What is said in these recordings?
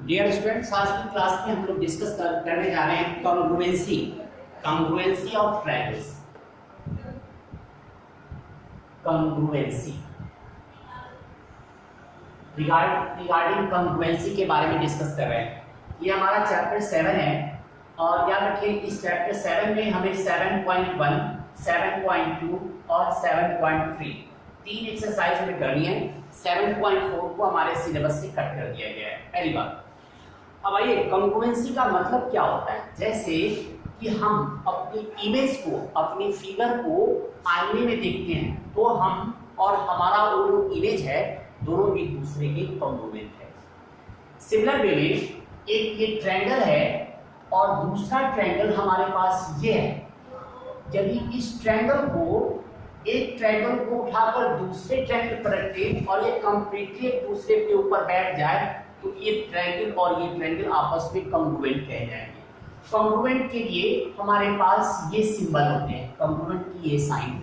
Dear students, आज की class में हम लोग डिस्कस करने जा रहे हैं congruency of triangles. Congruency regarding congruency के बारे में डिस्कस कर रहे हैं। ये हमारा चैप्टर 7 है और याद रखिए इस चैप्टर 7 में हमें 7.1, 7.2 और 7.3 तीन एक्सरसाइज में करनी है। 7.4 को हमारे सिलेबस से कट कर दिया गया है। पहली बात, अब आइए कॉन्ग्रुएंसी का मतलब क्या होता है। जैसे कि हम अपनी इमेज को, अपनी फिगर को आईने में देखते हैं तो हम और हमारा वो जो इमेज है दोनों एक दूसरे के कॉन्ग्रुएंट है। सिमिलर वे में एक ये ट्रायंगल है और दूसरा ट्रायंगल हमारे पास ये है। यदि इस ट्रायंगल को एक ट्रायंगल को उठाकर दूसरे ट्रायंगल पर रखें और ये कंप्लीटली एक दूसरे के ऊपर बैठ जाए तो ये ट्रायंगल और ये ट्रायंगल आपस में कॉन्ग्रुएंट कहे जाएंगे। कॉन्ग्रुएंट के लिए हमारे पास ये सिंबल होते हैं, कॉन्ग्रुएंट की ये साइन।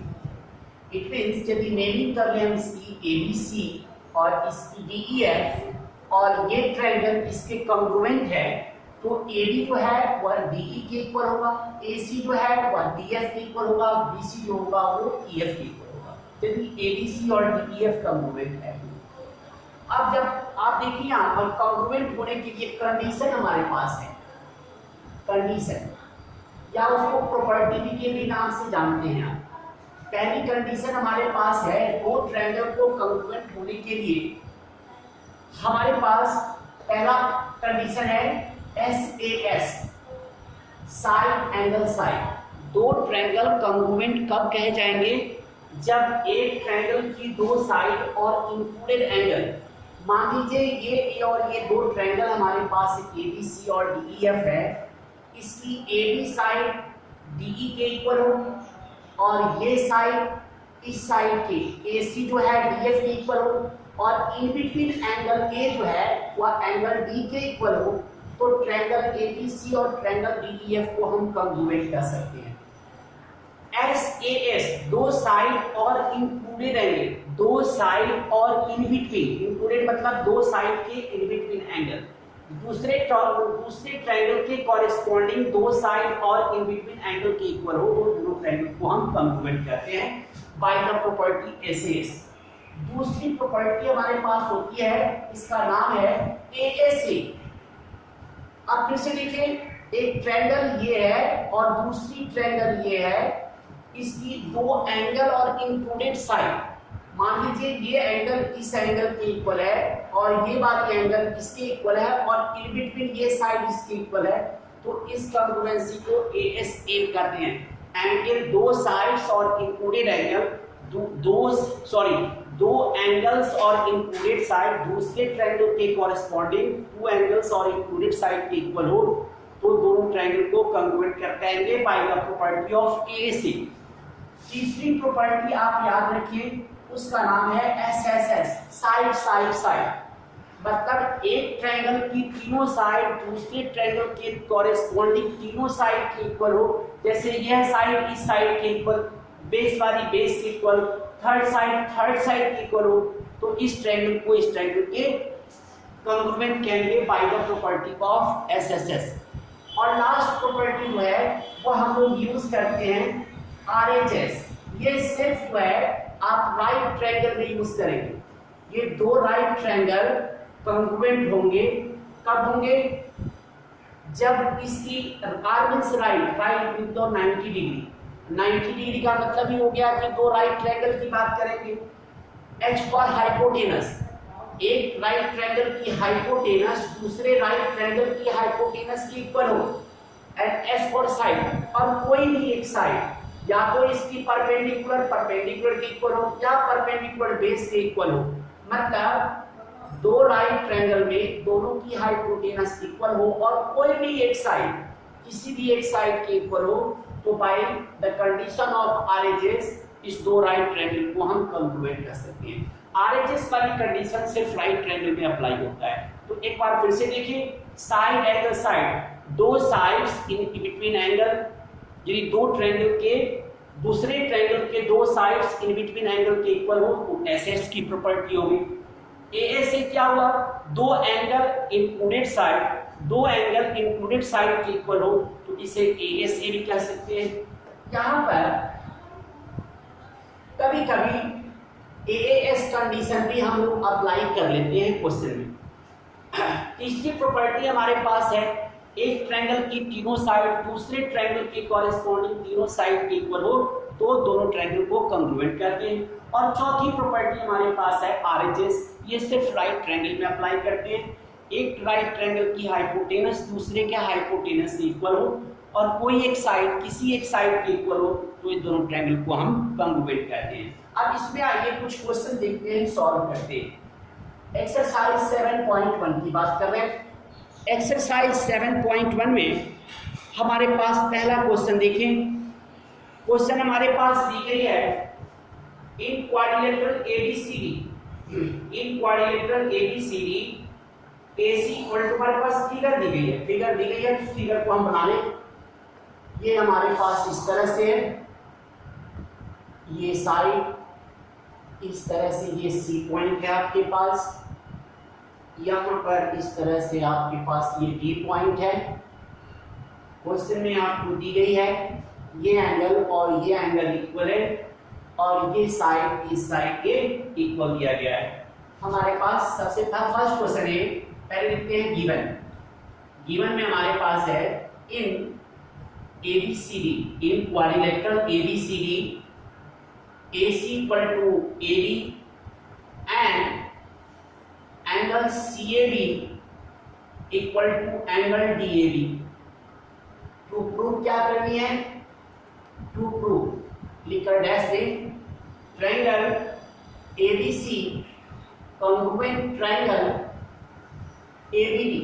इट मींस यदि नेमिंग कर लें हम इसकी ABC और इसकी DEF और ये ट्रायंगल इसके कॉन्ग्रुएंट है तो AB जो है वह DE के इक्वल होगा, AC जो है वह DF के इक्वल होगा, BC जो होगा वो EF के इक्वल होगा। यदि ABC और DEF कॉन्ग्रुएंट है। अब जब आप देखिए यहाँ पर कॉन्ग्रुएंट होने के लिए कंडीशन हमारे पास है, कंडीशन या उसको प्रॉपर्टी के भी नाम से जानते हैं आप। पहली कंडीशन हमारे पास है, दो ट्रायंगल को कॉन्ग्रुएंट होने के लिए हमारे पास पहला कंडीशन है SAS, साइड एंगल साइड। दो ट्रायंगल कॉन्ग्रुएंट कब कहे जाएंगे? जब एक ट्रायंगल की दो साइड और इंक्लूडेड एंगल, मान लीजिए ये A और ये दो ट्रायंगल हमारे पास ABC और DEF है, इसकी AB साइड DE के इक्वल हो और ये साइड इस साइड के AC जो है DF के इक्वल हो और इन बिटवीन एंगल A जो है वह एंगल D के इक्वल हो, तो ट्रायंगल ABC और ट्रायंगल DEF को हम कॉन्ग्रुएंट कर सकते हैं। SAS, दो साइड और इंक्लूडेड एंगल, दो साइड और इन बिटवीन, इंक्लूडेड मतलब दो साइड के इन बिटवीन एंगल, दूसरे ट्रायंगल के कॉरेस्पॉन्डिंग दो साइड और इन बिटवीन एंगल के इक्वल हो, तो दोनों ट्रायंगल को हम कॉन्ग्रुएंट करते हैं बाय द प्रॉपर्टी SAS। दूसरी प्रॉपर्टी हमारे पास होती है, इसका नाम है ASA। अब फिर से देखिए, एक ट्रायंगल ये है और दूसरी ट्रायंगल ये है, इसकी दो एंगल और इंक्लूडेड साइड, मान लीजिए ये एंगल इस एंगल के इक्वल है और ये वाली एंगल इसके इक्वल है और इन बिटवीन ये साइड इसके इक्वल है, तो इस कॉन्ग्रुएंसी को ASA कहते हैं। एंगल दो साइड्स और इंक्लूडेड एंगल, दो एंगल्स और इंक्लूडेड साइड दूसरे ट्रायंगल के कॉरेस्पॉन्डिंग टू एंगल्स और इंक्लूडेड साइड के इक्वल हो, तो दोनों ट्रायंगल को कॉन्ग्रुएंट करते हैं by the property of ASA। तीसरी प्रॉपर्टी आप याद रखिए, उसका नाम है SSS, साइड साइड साइड। मतलब एक ट्रायंगल की तीनों साइड दूसरे ट्रायंगल के कॉरेस्पॉन्डिंग तीनों साइड के इक्वल हो। जैसे यह साइड इस साइड के इक्वल, बेस वाली बेस के इक्वल, थर्ड साइड के इक्वल हो, तो इस ट्रायंगल को इस ट्रायंगल के कॉन्ग्रुएंट कहेंगे by the property of SSS। और लास्ट प्रॉपर्टी जो है वो हम लोग यूज करते हैं RHS। ये सिर्फ जो है आप राइट ट्रायंगल में यूज करेंगे। ये दो राइट ट्रायंगल कॉन्ग्रुएंट होंगे, कब होंगे? जब इसकी means right with 90 degree. 90 degree का मतलब ही हो गया कि दो राइट ट्रायंगल की बात करेंगे। H फॉर हाइपोटेनस, एक राइट ट्रायंगल की हाइपोटेनस दूसरे राइट ट्रायंगल की हाइपोटेनस के इक्वल हो। एंड S फॉर साइड, और कोई भी एक साइड या तो इसकी परपेंडिकुलर के इक्वल हो या परपेंडिकुलर बेस के इक्वल हो। मतलब दो राइट ट्रायंगल में दोनों की हाइपोटेनस इक्वल हो और कोई भी एक साइड किसी भी एक साइड के इक्वल हो, तो by the condition of RHS इस दो राइट ट्रायंगल को हम कॉन्ग्रुएंट कर सकते हैं। RHS वाली कंडीशन सिर्फ राइट ट्रायंगल में अप्लाई होता है। तो एक बार फिर से देखिए, साइड एंगल साइड, दो साइड्स इन बिटवीन एंगल, यदि दो ट्रायंगल के दूसरे ट्रायंगल के दो साइड्स इन बिटवीन एंगल के इक्वल हो तो SS की प्रॉपर्टी होगी। ए से क्या हुआ, दो एंगल इंक्लूडेड साइड के इक्वल हो तो इसे ए से भी कह सकते हैं। यहां पर कभी कभी एएस कंडीशन भी हम लोग अप्लाई कर लेते हैं क्वेश्चन में। तीसरी प्रॉपर्टी हमारे पास है, एक ट्रायंगल की तीनों साइड दूसरे ट्रायंगल के कॉरेस्पॉन्डिंग तीनों साइड के इक्वल हो तो दोनों ट्रायंगल को कंग्रुएंट करते हैं। और चौथी प्रॉपर्टी हमारे पास है आरएचएस, ये सिर्फ राइट ट्रायंगल में अप्लाई करते हैं। एक राइट ट्रायंगल की हाइपोटेनस दूसरे के हाइपोटेनस से इक्वल हो और कोई एक साइड किसी एक साइड के इक्वल हो तो ये दोनों ट्रायंगल को हम कंग्रुएंट कहते हैं। अब इसमें आइए कुछ क्वेश्चन देखते हैं, सॉल्व करते हैं। एक्सरसाइज 7.1 की बात कर रहे हैं। एक्सरसाइज 7.1 में हमारे पास पहला क्वेश्चन देखें। क्वेश्चन हमारे पास दी गई है, in quadrilateral ABCD AC equal to, हमारे पास फिगर दी गई है, तो फिगर को हम बना लें। ये हमारे पास इस तरह से है, ये साइड इस तरह से, ये C पॉइंट है आपके पास, यहाँ पर इस तरह से आपके पास ये D पॉइंट है। क्वेश्चन में आपको दी गई है ये एंगल और ये एंगल इक्वल है और ये साइड इस साइड के इक्वल दिया गया है। हमारे पास सबसे फर्स्ट क्वेश्चन है, पहले लिखते हैं गिवन में हमारे पास है in ABCD, in quadrilateral ABCD AC equal to AD and angle CAB equal to angle DAB। To prove क्या करनी है, टू प्रूव लिखकर डैश दे, triangle ABC congruent triangle ABD,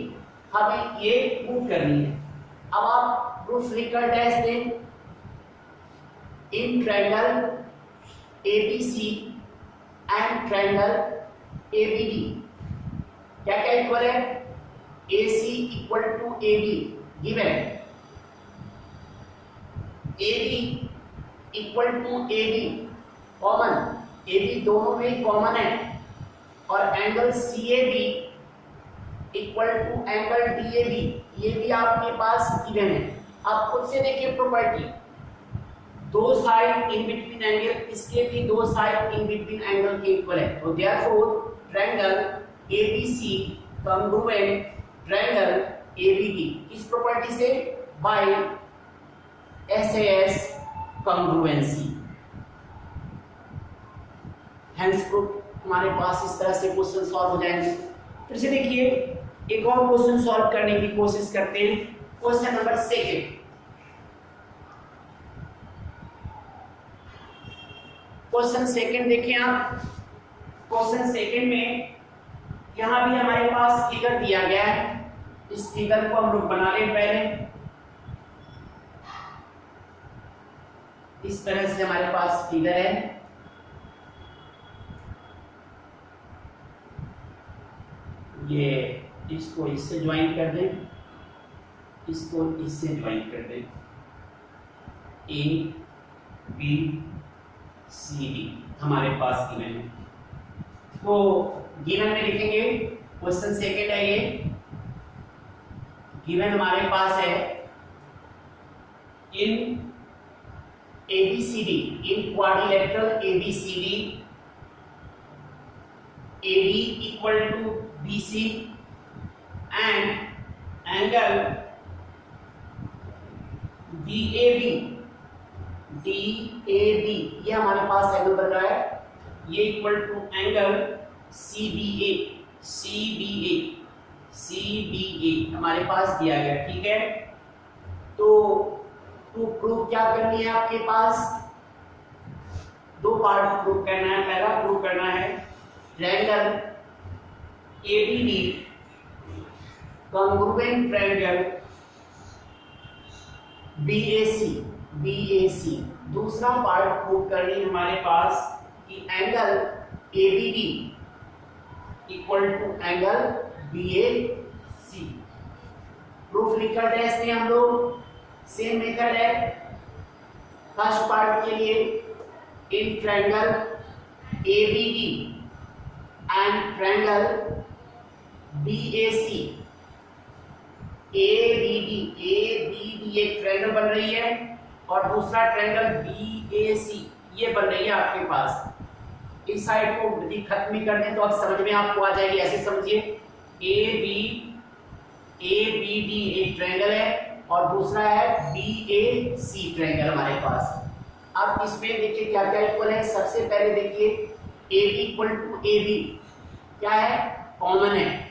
हमें ये प्रूव करनी है। अब आप प्रूफ लिखकर डैश दें, in triangle ABC and triangle ABD क्या क्या इक्वल है, AC equal to AD given, AD equal to AD common, AB दोनों में कॉमन है और angle CAB equal to angle DAB ये भी आपके पास गिवन है। आप खुद से देखिए प्रॉपर्टी, दो साइड इन बिटवीन एंगल, इसके भी दो साइड इन बिटवीन एंगल के इक्वल है, तो therefore triangle ABC congruent triangle ABD, इस प्रॉपर्टी से by SAS congruency, hence proof हमारे पास इस तरह से क्वेश्चन सॉल्व हो जाएंगे। फिर से देखिए एक और क्वेश्चन सॉल्व करने की कोशिश करते हैं। क्वेश्चन नंबर 2, क्वेश्चन 2 देखें आप। क्वेश्चन 2 में यहां भी हमारे पास फिगर दिया गया है, इस फिगर को हम लोग बना लें पहले। इस तरह से हमारे पास फिगर है, ये इसको इससे ज्वाइन कर दें, इसको इससे ज्वाइन कर दें, A B C D हमारे पास गिवन है। तो गिवन में लिखेंगे, क्वेश्चन 2 है ये, गिवन हमारे पास है in ABCD, in quadrilateral ABCD AD equal to BC and angle DAB ये हमारे पास एंगल बन रहा है, ये इक्वल टू एंगल CBA हमारे पास दिया गया, ठीक है। तो टू प्रूव क्या करनी है आपके पास, दो पार्ट प्रूव करना है। पहला प्रूव करना है triangle ABD congruent triangle BAC। दूसरा पार्ट प्रूव करनी हमारे पास कि angle ABD equal to angle BAC। Proof लिखकर टेस्ट में हम लोग सेम मेथड है। फर्स्ट पार्ट के लिए in triangle ABD and triangle BAC, ABD एक ट्रायंगल बन रही है और दूसरा ट्रायंगल BAC ये बन रही है आपके पास। इस साइड को यदि खत्म कर दें तो अब समझ में आपको आ जाएगी, ऐसे समझिए ABD एक ट्रायंगल है और दूसरा है BAC ट्रायंगल हमारे पास। अब इसमें देखिए क्या क्या इक्वल है। सबसे पहले देखिए AB इक्वल टू AB क्या है, कॉमन है,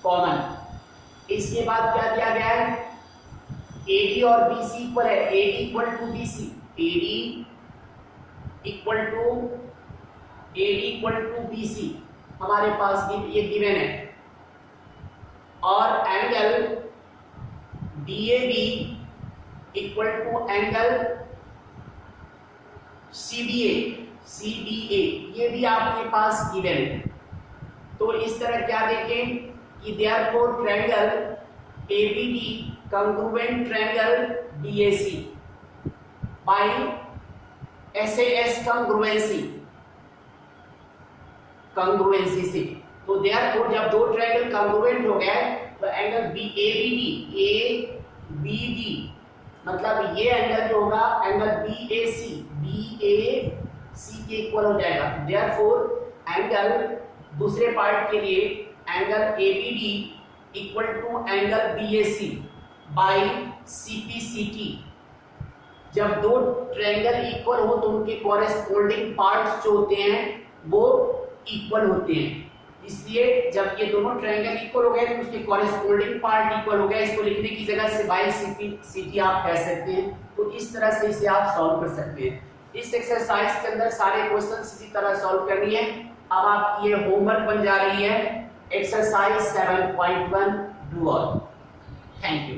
कॉमन। इसके बाद क्या दिया गया है, AD और BC इक्वल है, AD equal to BC, AD equal to BC हमारे पास ये गिवन है। और angle DAB equal to angle CBA ये भी आपके पास गिवन है। तो इस तरह क्या देखें कि therefore triangle ABD congruent triangle BAC by SAS congruency से। तो देयरफॉर जब दो ट्रायंगल congruent हो गए तो एंगल ABD मतलब ये एंगल जो होगा एंगल BAC के इक्वल हो जाएगा। देयरफॉर एंगल दूसरे पार्ट के लिए angle ABD equal to angle BAC by CPCT। जब दो ट्रायंगल इक्वल हो तो उनके कॉरेस्पॉन्डिंग पार्ट्स जो होते हैं वो इक्वल होते हैं। इसलिए जब ये दोनों ट्रायंगल इक्वल हो गए तो उसके कॉरेस्पॉन्डिंग पार्ट इक्वल हो गए। इसको लिखने की जगह से बाय CPCT आप कह सकते हैं। तो इस तरह से इसे आप सॉल्व कर सकते हैं। इस एक्सरसाइज के अंदर सारे क्वेश्चन इसी तरह सॉल्व करनी है। अब आपकी ये होमवर्क बन जा रही है, exercise 7.1 do all. Thank you.